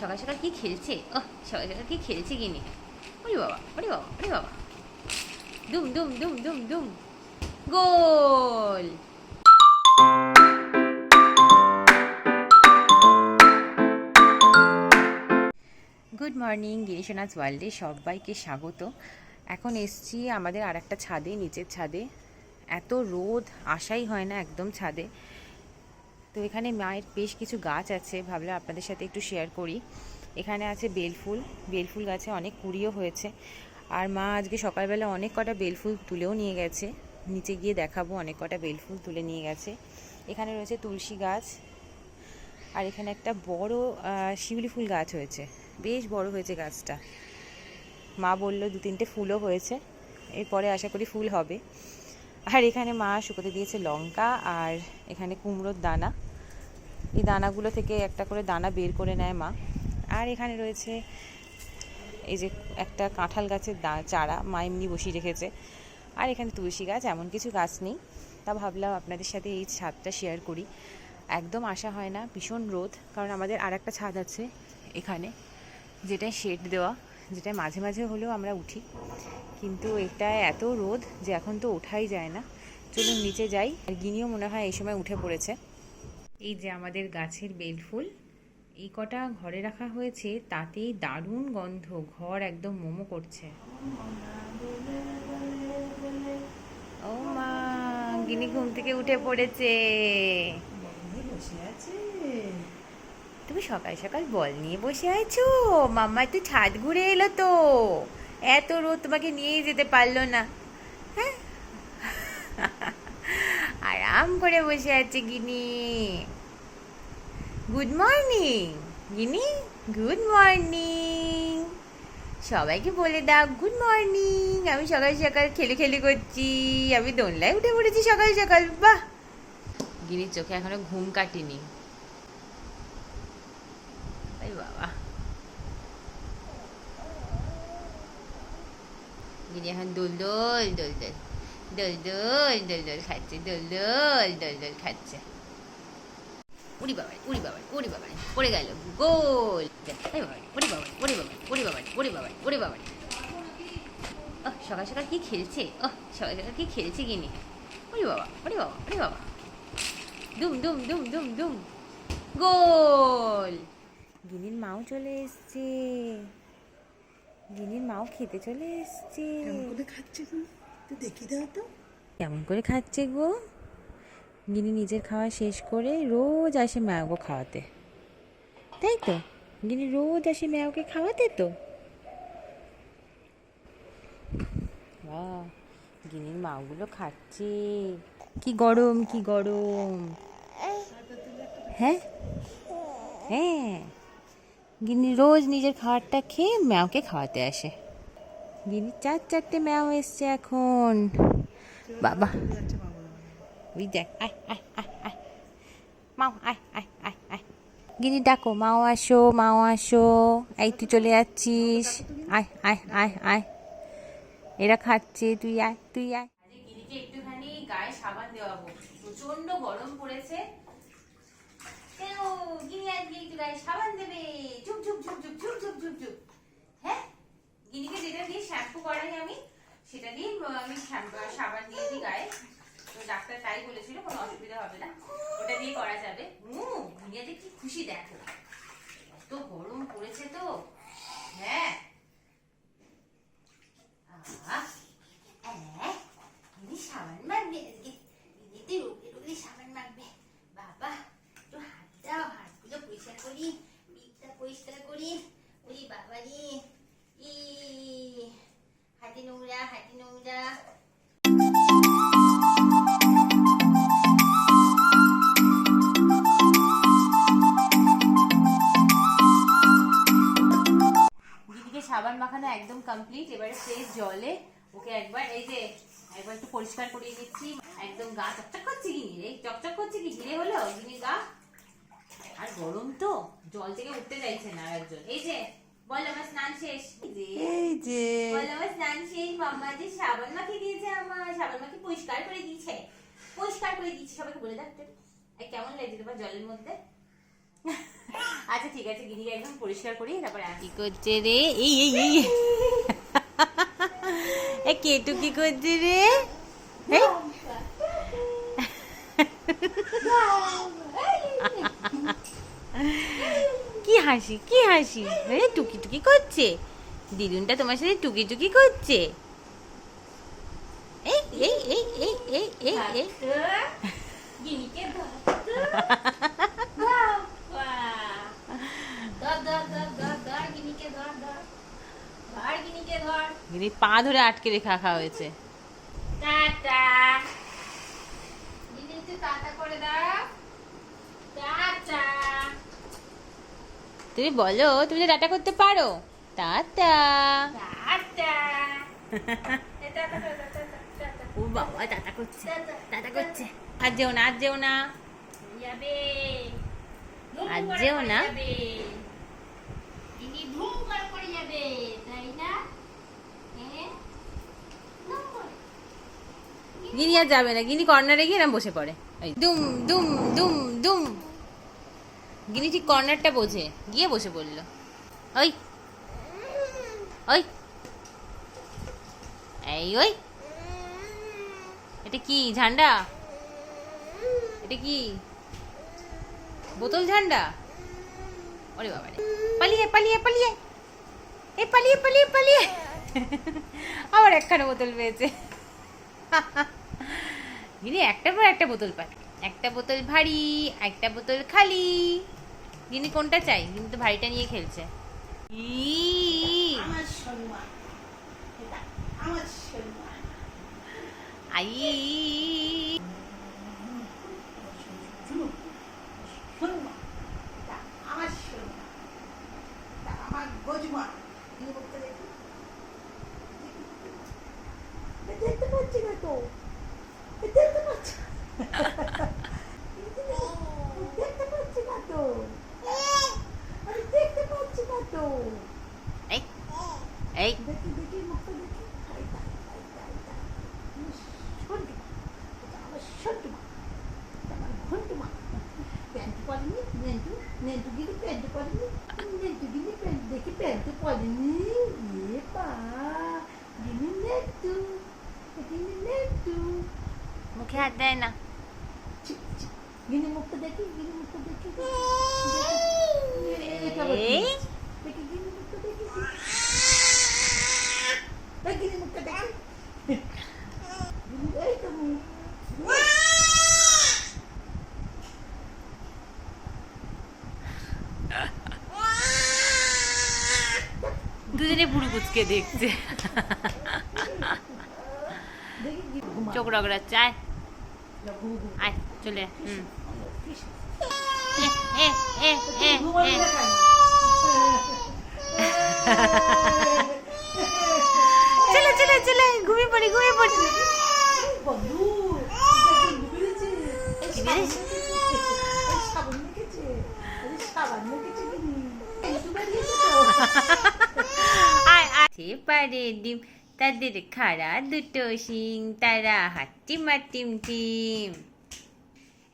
সকাল সকাল কি খেলছে? সকাল সকাল কি খেলছে গিনি? ওরে বাবা, ওরে বাবা, ওরে বাবা! দুম দুম দুম দুম দুম, গোল! গুড মর্নিং, গিরিশোনাথ ওয়ার্ল্ডে সবাইকে স্বাগত। এখন এসছি আমাদের আর একটা ছাদে, নিচের ছাদে। এত রোদ, আসাই হয় না একদম ছাদে। তো এখানে মায়ের বেশ কিছু গাছ আছে, ভাবলাম আপনাদের সাথে একটু শেয়ার করি। এখানে আছে বেলফুল, বেলফুল গাছে অনেক কুড়িও হয়েছে। আর মা আজকে সকালবেলা অনেক কটা বেলফুল তুলেও নিয়ে গেছে, নিচে গিয়ে দেখাবো, অনেক কটা বেলফুল তুলে নিয়ে গেছে। এখানে রয়েছে তুলসী গাছ, আর এখানে একটা বড় শিউলি ফুল গাছ হয়েছে, বেশ বড় হয়েছে গাছটা। মা বলল 2-3টে ফুলও হয়েছে, এরপরে আশা করি ফুল হবে। আর এখানে মা শুকোতে দিয়েছে লঙ্কা, আর এখানে কুমড়োর দানা। এই দানাগুলো থেকে একটা করে দানা বের করে নেয় মা। আর এখানে রয়েছে এই যে একটা কাঁঠাল গাছের চারা মা এমনি বসিয়ে রেখেছে। আর এখানে তুলসী গাছ, এমন কিছু গাছ নেই, তা ভাবলাম আপনাদের সাথে এই ছাদটা শেয়ার করি। একদম আসা হয় না, ভীষণ রোদ। কারণ আমাদের আর একটা ছাদ আছে এখানে, যেটায় শেড দেওয়া, যেটায় মাঝে মাঝে হলেও আমরা উঠি, কিন্তু এটায় এত রোদ যে এখন তো ওঠাই যায় না। চলুন নিচে যাই। আর গিনিও মনে হয় এই সময় উঠে পড়েছে। এই যে আমাদের গাছের বেলফুল, এই কটা ঘরে রাখা হয়েছে, তাতেই দারুণ গন্ধ, ঘর একদম মোমো করছে। ও মা, গিনি ঘুম থেকে উঠে পড়েছে। তুমি সকাল সকাল বল নিয়ে বসে আছো? মাম্মা একটু ছাদ ঘুরে এলো তো, এত রোদ তোমাকে নিয়েই যেতে পারলো না। হ্যাঁ, আরাম করে বসে আছে গিনি। গুড মর্নিং গিনি, গুড মর্নিং। সবাইকে বলে দাও গুড মর্নিং। আমি সকাল সকাল খেলি করছি, আমি দোলনায় উঠে পড়েছি সকাল সকাল। বাহ, গিনির চোখে এখনো ঘুম কাটেনি। এই বাবা, গিনি এখন দোল দোল দোল দোল দোল দোল দোল দোল খাচ্ছে, দোল দোল দোল দোল খাচ্ছে। উড়ি বাবা, উড়ি বাবা, উড়ি বাবা, পড়ে গেল, গোল! এই বাবা, উড়ি বাবা, উড়ি বাবা, উড়ি বাবা, উড়ি বাবা, উড়ি বাবা! সকাল সকাল কি খেলছে? সকাল সকাল কি খেলছে গিনি? উড়ি বাবা, উড়ি বাবা, উড়ি বাবা! দুম দুম দুম দুম দুম, গোল! গিনির মাও চলে এসছে, গিনির মাও খেতে চলে এসছে। কেমন করে খাচ্ছে তুমি একটু দেখি দাও তো। কেমন করে খাচ্ছে গো? গিনি নিজের খাওয়া শেষ করে রোজ আসে ম্যাওকে খাওয়াতে, তাই তো? গিনি রোজ আসে ম্যাওকে খাওয়াতে তো। বাহ, গিনির মাগুলো খাচ্ছে। কি গরম, কি গরম! হ্যাঁ হ্যাঁ, গিনি রোজ নিজের খাবারটা খেয়ে ম্যাওকে খাওয়াতে আসে। গিনির 4-4টে ম্যাও এসছে এখন। বাবা, ওই দেখ, আয় আয় আয় আয়, মাও আয় আয় আয় আয়। গিনি ডাকো, মাও আসো, মাও আসো। এই তুই চলে যাচ্ছিস, আয় আয় আয় আয়। এরা খাচ্ছে, তুই আয়, তুই আয়। গিনিকে একটুখানি গায়ে সাবান দেওয়াবো, প্রচন্ড গরম পড়েছে। কেন গিনি আজকে একটু গায়ে সাবান দেবে? ঝুপ ঝুপ ঝুপ ঝুপ ঝুপ ঝুপ ঝুপ ঝুপ। হ্যাঁ, গিনিকে যেটা দিয়ে শ্যাম্পু করাই আমি, সেটা দিয়ে আমি সাবান দিয়ে দিই গায়ে। তো ডাক্তার তাই বলেছিল, কোনো অসুবিধা হবে না, ওটা দিয়ে করা যাবে। গিনি আজকে কি খুশি দেখো, এত গরম পড়েছে তো। হ্যাঁ, গিনি সাবান মাখবে আজকে, গিনিতে রোগে রোগে সাবান মাখবে। বাবা, একটু হাত দাও, হাতগুলো পরিষ্কার করি, পিঠটা পরিষ্কার করি। ওরে বাবা রে, ই হাতে নোংরা, হাতে নোংরা। দিদিকে সাবান মাখানো একদম কমপ্লিট। এবারে ফ্রেশ জলে ওকে একবার এই যে একবার একটু পরিষ্কার করিয়ে দিচ্ছি। একদম গা চকচক করছে গিনি, এই চকচক করছে কি ঘিরে হলো গিনির গা। আর গরম তো, জল থেকে উঠতে চাইছে না একজন। এই যে বল আমার স্নান শেষ, এই যে বল আমার স্নান শেষ। মাম্মা যে সাবান মাখিয়ে দিয়েছে, আমার সাবান মাখিয়ে পরিষ্কার করে দিয়েছে, পরিষ্কার করে দিয়েছে। সবাইকে বলে দেখ কেমন লাগছে তোমার জলের মধ্যে? আচ্ছা ঠিক আছে, গিনিকে একদম পরিষ্কার করি তারপরে কি করছে রে? এই এই এই এ কেটু কি করছে রে? এই কি হাসি, কি হাসি! আরে টুকি টুকি করছে, দিদুনটা তোমার সাথে টুকি টুকি করছে। এই এই এই এই এই এই এই গিনিকে ধর গিনিকে ধর গিনিকে ধর। গিনি পা ধরে আটকে রেখে রাখা হয়েছে। টাটা গিনি, তুই টাটা করে দাও। টাটা তুমি বলো, তুমি তো টাটা করতে পারো। টাটা। টাটা টাটা করে দাও, টাটা ও বাবা টাটা করছে, টাটা টাটা করছে। আর যেও না, আর যেও না। যাবে আজ যেও না। গিনি ধুম করে পড়ে যাবে, তাই না? হ্যাঁ ধুম করে। গিনি আর যাবে না, গিনি কর্নারে গিয়ে এরম বসে পড়ে। ওই দুম দুম দুম দুম। গিনি ঠিক কর্নারটা বোঝে, গিয়ে বসে পড়লো। ওই ওই এই ওই, এটা কি ঝান্ডা? এটা কি বোতল ঝান্ডা? ওরে বাবা রে, পালিয়ে পালিয়ে পালিয়ে, এ পালিয়ে পালিয়ে পালিয়ে আবার একখানা বোতল পেয়েছে। গিনি একটার পর একটা বোতল পায়, একটা বোতল ভারী, একটা বোতল খালি। গিনি কোনটা চাই? গিনি তো ভারীটা নিয়ে খেলছে। আমার সম্মান, এটা আমার সম্মান। আই সম্মান, এটা আমার সম্মান, এটা আমার গজমা। এই মুখটা দেখি, দেখতে পাচ্ছি না তো, দেখতে পাচ্ছি, দেখতে পাচ্ছি না তো, আমি দেখতে পাচ্ছি না তো। এই এই দেখি দেখি মুখটা দেখি, আইতা আইতা আইতা, সন্টু, এটা আমার সন্টু মা, এটা আমার ঘন্টু মা। প্যান্ট পরেনি নেন্টু, নেন্টু গিয়ে প্যান্ট পরেনি, নেন্টু গিয়ে প্যান্ট দেখি প্যান্ট পরেনি। এ পা গিনি নেন্টু, গিনি নেন্টু। মুখে হাত দেয় না। গিনি মুখটা দেখি, গিনি মুখটা দেখি, এটা এই দেখি গিনি মুখটা দেখি, গিনি মুখটা দেখি, এই তো মুখ। দুজনে বুড়ো কুচকে দেখছে, দেখি গিনি ঘুমা। চোখ রগড়াচ্ছে। আয় ঘুম ঘুম। আয় চলে আয়। হুম কিস? এ এ এ এ ঘুমাবি এ। না কেন? চলে চলে চলে, ঘুমিয়ে পড়ি ঘুমিয়ে পড়ি। বন্ধু, এটা তো ঘুমিয়েছে। এই কি রে? সাবান মেখেছে, আরে সাবান মেখেছে গিনি। একটু বেরিয়েছে তো। আয় আয়। সে পারে ডিম, তাদের খাড়া দুটো শিং, তারা হাট্টিমা টিম টিম।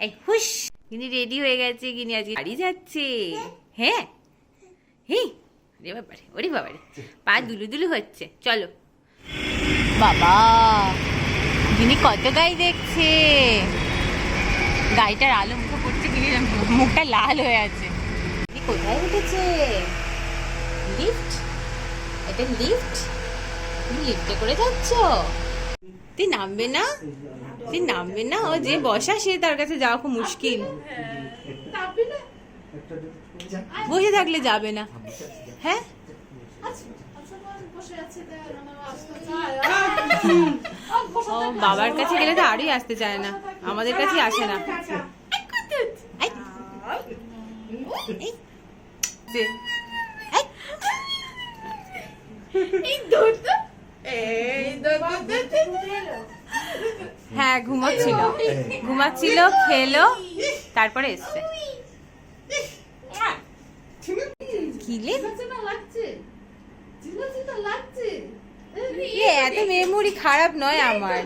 এই হুশ, গিনি রেডি হয়ে গেছে। গিনি আজকে বাড়ি যাচ্ছে। হ্যাঁ হি, রে বাবারে, ওরে বাবারে, পা দুলু দুলু হচ্ছে। চলো বাবা, গিনি কত গাই দেখছে। গাড়িটার আলো মুখে পড়ছে, গিনির মুখটা লাল হয়ে আছে। গিনি কোথায় উঠেছে? লিফট? এটা লিফট? তুমি লিফটে করে যাচ্ছ? তুই নামবে না? তুই নামবে না? ও যে বসা, সে তার কাছে যাওয়া খুব মুশকিল। বসে থাকলে যাবে না। হ্যাঁ ও বাবার কাছে গেলে তো আরই আসতে চায় না, আমাদের কাছে আসে না। এই, এই, যে, এই, হ্যাঁ ঘুমাচ্ছিল, ঘুমাচ্ছিল, খেলো, তারপরে এসছে। খিলে এত মেমোরি খারাপ নয় আমার।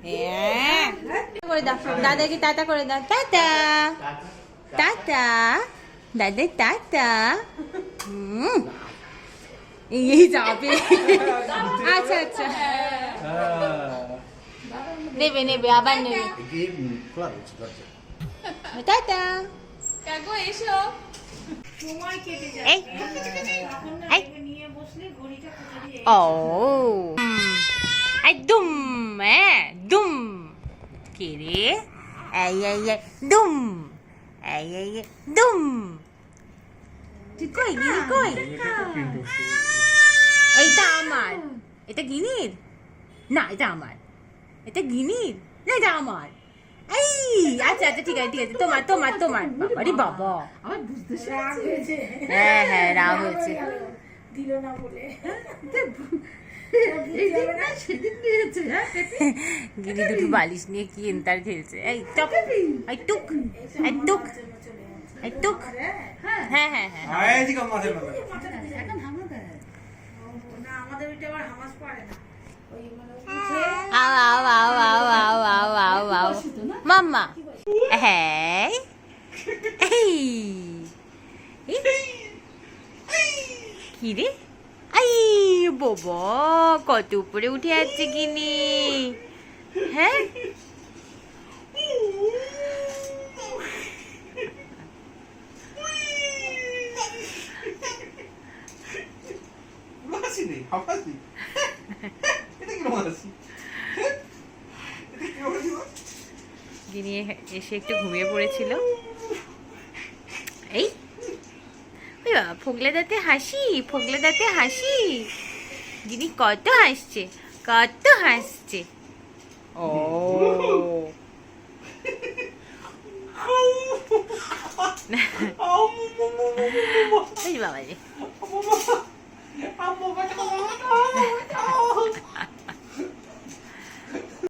হ্যাঁ করে দাও, দাদাকে টাটা করে দাও। টাটা। টাটা দাদা টাটা এই যাবে আচ্ছা আচ্ছা নেবে নেবে আবার নেবে খোলা রয়েছে দরজা। টাটা কাকু এসো এই এই ও একদম দুম কে রে এই দুম এই দুম তুই কই গিনি কই এইটা আমার এটা গিনির না এটা আমার এটা গিনির না এটা আমার এই আচ্ছা আচ্ছা ঠিক আছে ঠিক আছে তোমার তোমার তোমার বাবারি বাবা আমার বুঝতে রাগ হয়েছে হ্যাঁ হ্যাঁ রাগ হয়েছে দিল না বলে সেদিন দিয়েছে হ্যাঁ গিনি দুটো বালিশ নিয়ে কি এন্তার খেলছে এই টক এই টুক এই টুক এই টুক হ্যাঁ হ্যাঁ হ্যাঁ এখন হামা দেয় না আমাদের ওইটা আবার হামাস পড়ে না ওই মানে আও আও আও আও আও আও আও আও মাম্মা হ্যাঁ এই কি রে আই বাবা কত উপরে উঠে যাচ্ছে গিনি হ্যাঁ হাসি নেই হাসি এটা কি হাসি এটা কি হাসি গিনি এসে একটু ঘুমিয়ে পড়েছিল এই ওই বাবা ফোগলা দাঁতে হাসি ফোগলা দাঁতে হাসি গিনি কত হাসছে কত হাসছে ও ওই বাবা রে আম্মু বাবা